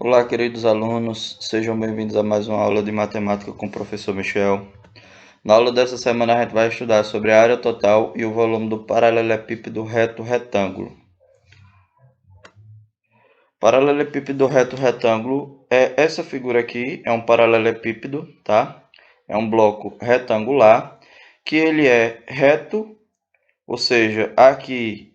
Olá, queridos alunos, sejam bem-vindos a mais uma aula de matemática com o professor Michel. Na aula dessa semana a gente vai estudar sobre a área total e o volume do paralelepípedo reto retângulo. Paralelepípedo reto retângulo é essa figura aqui, é um paralelepípedo, tá? É um bloco retangular que ele é reto, ou seja, aqui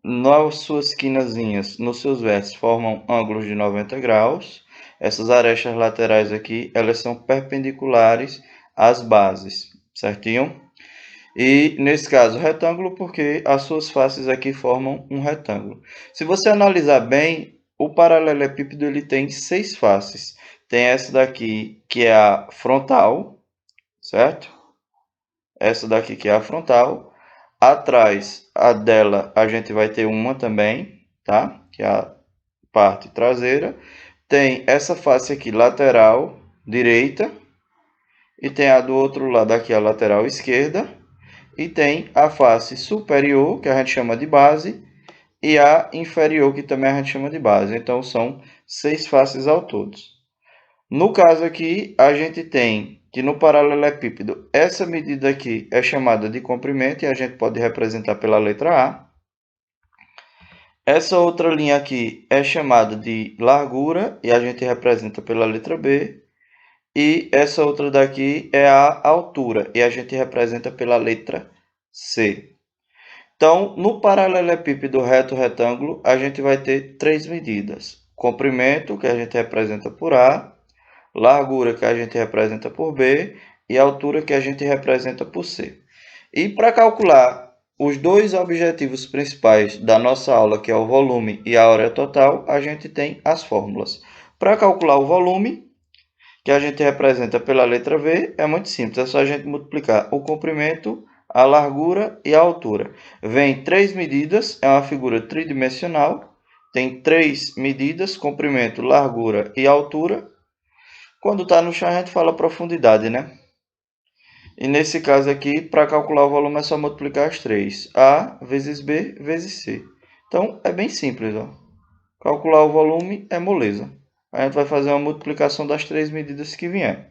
nas suas quinazinhas, nos seus vértices, formam ângulos de 90 graus. Essas arestas laterais aqui, elas são perpendiculares às bases, certinho? E, nesse caso, retângulo, porque as suas faces aqui formam um retângulo. Se você analisar bem, o paralelepípedo ele tem 6 faces. Tem essa daqui, que é a frontal, certo? Essa daqui que é a frontal. Atrás dela a gente vai ter uma também, tá? Que é a parte traseira. Tem essa face aqui lateral direita. E tem a do outro lado aqui a lateral esquerda. E tem a face superior, que a gente chama de base. E a inferior, que também a gente chama de base. Então são 6 faces ao todo. No caso aqui, a gente tem que no paralelepípedo, essa medida aqui é chamada de comprimento e a gente pode representar pela letra A. Essa outra linha aqui é chamada de largura e a gente representa pela letra B. E essa outra daqui é a altura e a gente representa pela letra C. Então, no paralelepípedo reto retângulo, a gente vai ter 3 medidas. Comprimento, que a gente representa por A, largura, que a gente representa por B, e altura, que a gente representa por C. E para calcular os dois objetivos principais da nossa aula, que é o volume e a área total, a gente tem as fórmulas. Para calcular o volume, que a gente representa pela letra V, é muito simples, é só a gente multiplicar o comprimento, a largura e a altura. Vem 3 medidas, é uma figura tridimensional, tem 3 medidas, comprimento, largura e altura. Quando está no chão, a gente fala profundidade, né? E nesse caso aqui, para calcular o volume, é só multiplicar as 3. A vezes B vezes C. Então, é bem simples, ó. Calcular o volume é moleza. A gente vai fazer uma multiplicação das 3 medidas que vier.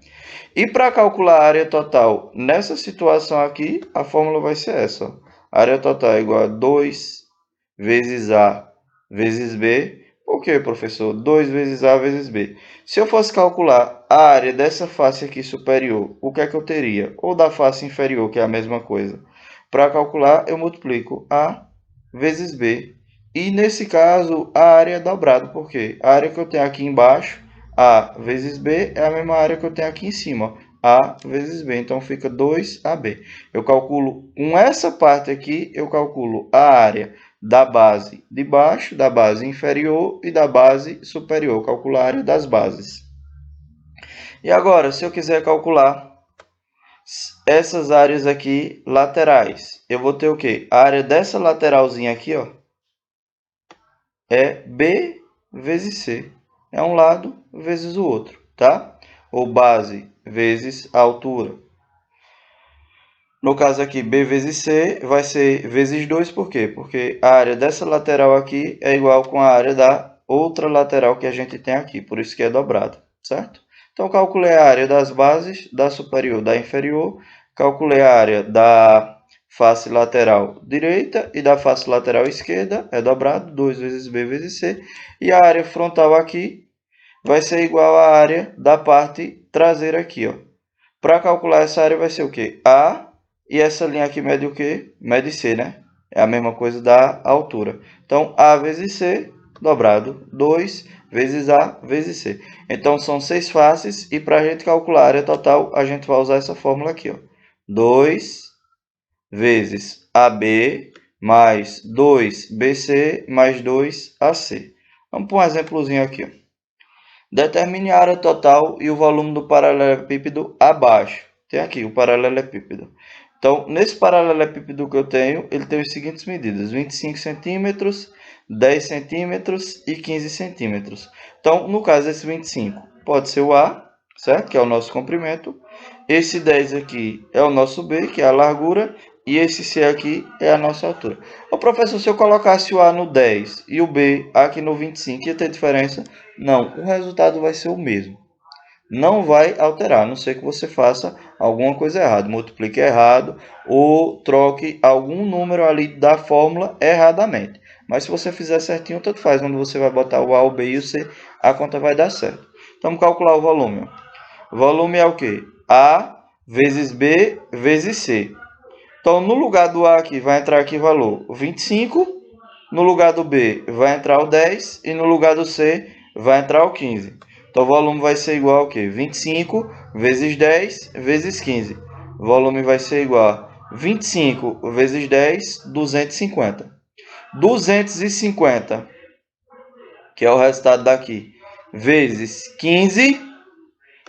E para calcular a área total nessa situação aqui, a fórmula vai ser essa, ó. A área total é igual a 2 vezes A vezes B. Por quê, professor? 2 vezes A vezes B. Se eu fosse calcular a área dessa face aqui superior, o que é que eu teria? Ou da face inferior, que é a mesma coisa. Para calcular, eu multiplico A vezes B. E nesse caso, a área é dobrada. Por quê? A área que eu tenho aqui embaixo, A vezes B, é a mesma área que eu tenho aqui em cima, A vezes B. Então, fica 2AB. Eu calculo com essa parte aqui, eu calculo a área da base de baixo, da base inferior e da base superior. Calcular a área das bases. E agora, se eu quiser calcular essas áreas aqui laterais, eu vou ter o quê? A área dessa lateralzinha aqui, ó, é B vezes C. É um lado vezes o outro, tá? Ou base vezes a altura. No caso aqui, B vezes C vai ser vezes 2, por quê? Porque a área dessa lateral aqui é igual com a área da outra lateral que a gente tem aqui, por isso que é dobrada, certo? Então, calculei a área das bases, da superior, da inferior, calculei a área da face lateral direita e da face lateral esquerda, é dobrado, 2 vezes B vezes C, e a área frontal aqui vai ser igual à área da parte traseira aqui, ó. Para calcular essa área vai ser o quê? A, e essa linha aqui mede o quê? Mede C, né? É a mesma coisa da altura. Então, A vezes C, dobrado, 2 vezes A vezes C. Então, são 6 faces, e para a gente calcular a área total, a gente vai usar essa fórmula aqui, ó. 2 vezes AB mais 2BC mais 2AC. Vamos para um exemplozinho aqui, ó. Determine a área total e o volume do paralelepípedo abaixo. Tem aqui o paralelepípedo. Então, nesse paralelepípedo que eu tenho, ele tem as seguintes medidas: 25 centímetros, 10 centímetros e 15 centímetros. Então, no caso, esse 25 pode ser o A, certo? Que é o nosso comprimento. Esse 10 aqui é o nosso B, que é a largura. E esse C aqui é a nossa altura. Ô professor, se eu colocasse o A no 10 e o B aqui no 25, ia ter diferença? Não, o resultado vai ser o mesmo. Não vai alterar, a não ser que você faça alguma coisa errada, multiplique errado ou troque algum número ali da fórmula erradamente. Mas se você fizer certinho, tanto faz. Quando você vai botar o A, o B e o C, a conta vai dar certo. Então, vamos calcular o volume. O volume é o quê? A vezes B vezes C. Então, no lugar do A aqui, vai entrar aqui o valor 25. No lugar do B, vai entrar o 10. E no lugar do C, vai entrar o 15. Então, o volume vai ser igual ao quê? 25 vezes 10 vezes 15. O volume vai ser igual a 25 vezes 10, 250. 250, que é o resultado daqui, vezes 15,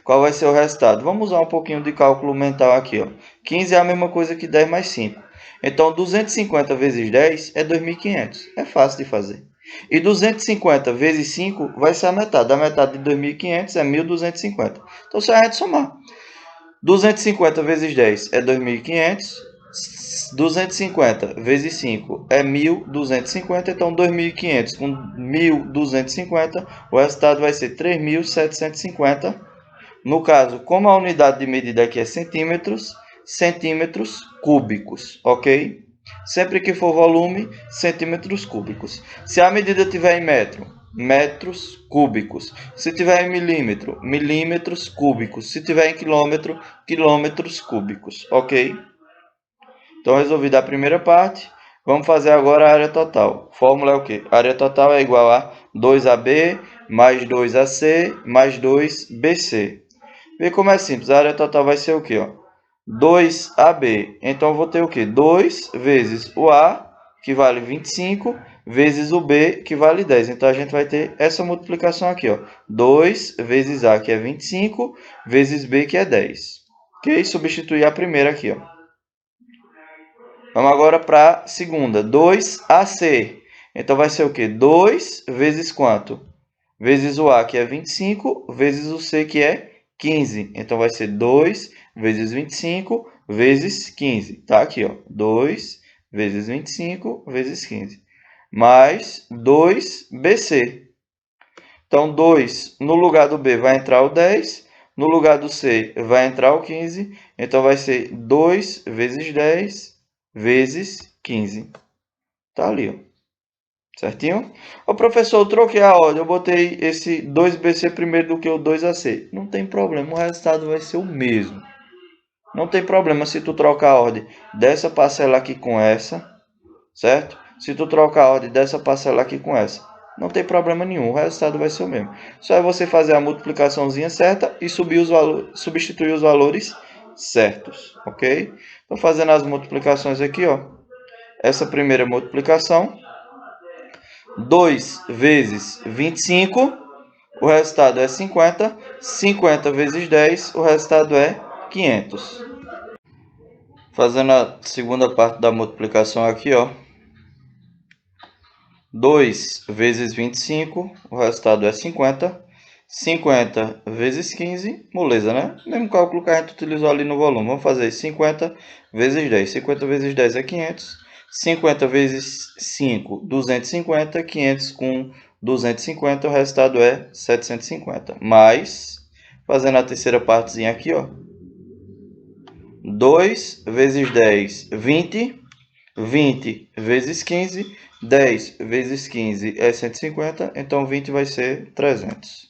qual vai ser o resultado? Vamos usar um pouquinho de cálculo mental aqui. Ó. 15 é a mesma coisa que 10 mais 5. Então, 250 vezes 10 é 2.500. É fácil de fazer. E 250 vezes 5 vai ser a metade. Da metade de 2.500 é 1.250. Então, se a gente somar 250 vezes 10 é 2.500. 250 vezes 5 é 1.250. Então, 2.500 com 1.250, o resultado vai ser 3.750. No caso, como a unidade de medida aqui é centímetros, centímetros cúbicos, ok? Sempre que for volume, centímetros cúbicos. Se a medida tiver em metro, metros cúbicos. Se tiver em milímetro, milímetros cúbicos. Se tiver em quilômetro, quilômetros cúbicos, ok? Então, resolvida a primeira parte, vamos fazer agora a área total. Fórmula é o quê? A área total é igual a 2AB mais 2AC mais 2BC. Vê como é simples. A área total vai ser o quê? 2AB. Então, eu vou ter o quê? 2 vezes o A, que vale 25, vezes o B, que vale 10. Então, a gente vai ter essa multiplicação aqui. 2 vezes A, que é 25, vezes B, que é 10. Ok? Substituir a primeira aqui. Vamos agora para a segunda. 2AC. Então, vai ser o quê? 2 vezes quanto? Vezes o A, que é 25, vezes o C, que é 15. Então, vai ser 2 vezes 25 vezes 15. Tá aqui, ó. 2 vezes 25 vezes 15. Mais 2BC. Então, 2 no lugar do B vai entrar o 10. No lugar do C vai entrar o 15. Então, vai ser 2 vezes 10 vezes 15. Tá ali, ó. Certinho? Ô professor, eu troquei a ordem. Eu botei esse 2BC primeiro do que o 2AC. Não tem problema, o resultado vai ser o mesmo. Não tem problema se tu trocar a ordem dessa parcela aqui com essa, certo? Se tu trocar a ordem dessa parcela aqui com essa. Não tem problema nenhum, o resultado vai ser o mesmo. Só é você fazer a multiplicaçãozinha certa e substituir os valores certos, ok? Estou fazendo as multiplicações aqui, ó. Essa primeira multiplicação, 2 vezes 25, o resultado é 50. 50 vezes 10, o resultado é 500. Fazendo a segunda parte da multiplicação aqui, ó. 2 vezes 25, o resultado é 50. 50 vezes 15, moleza, né? Mesmo cálculo que a gente utilizou ali no volume. Vamos fazer 50 vezes 10. 50 vezes 10 é 500. 50 vezes 5, 250. 500 com 250, o resultado é 750. Mais, fazendo a terceira partezinha aqui, ó. 2 vezes 10, 20. 20 vezes 15, 10 vezes 15 é 150, então 20 vai ser 300.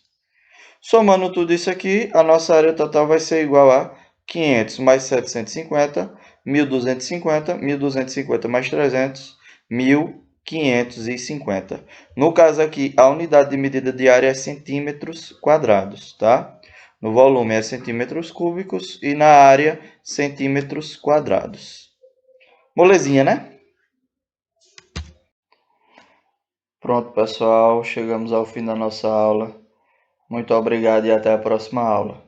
Somando tudo isso aqui, a nossa área total vai ser igual a 500 mais 750, 1.250, 1.250 mais 300, 1.550. No caso aqui, a unidade de medida de área é centímetros quadrados, tá? No volume é centímetros cúbicos e na área centímetros quadrados. Molezinha, né? Pronto, pessoal, chegamos ao fim da nossa aula. Muito obrigado e até a próxima aula.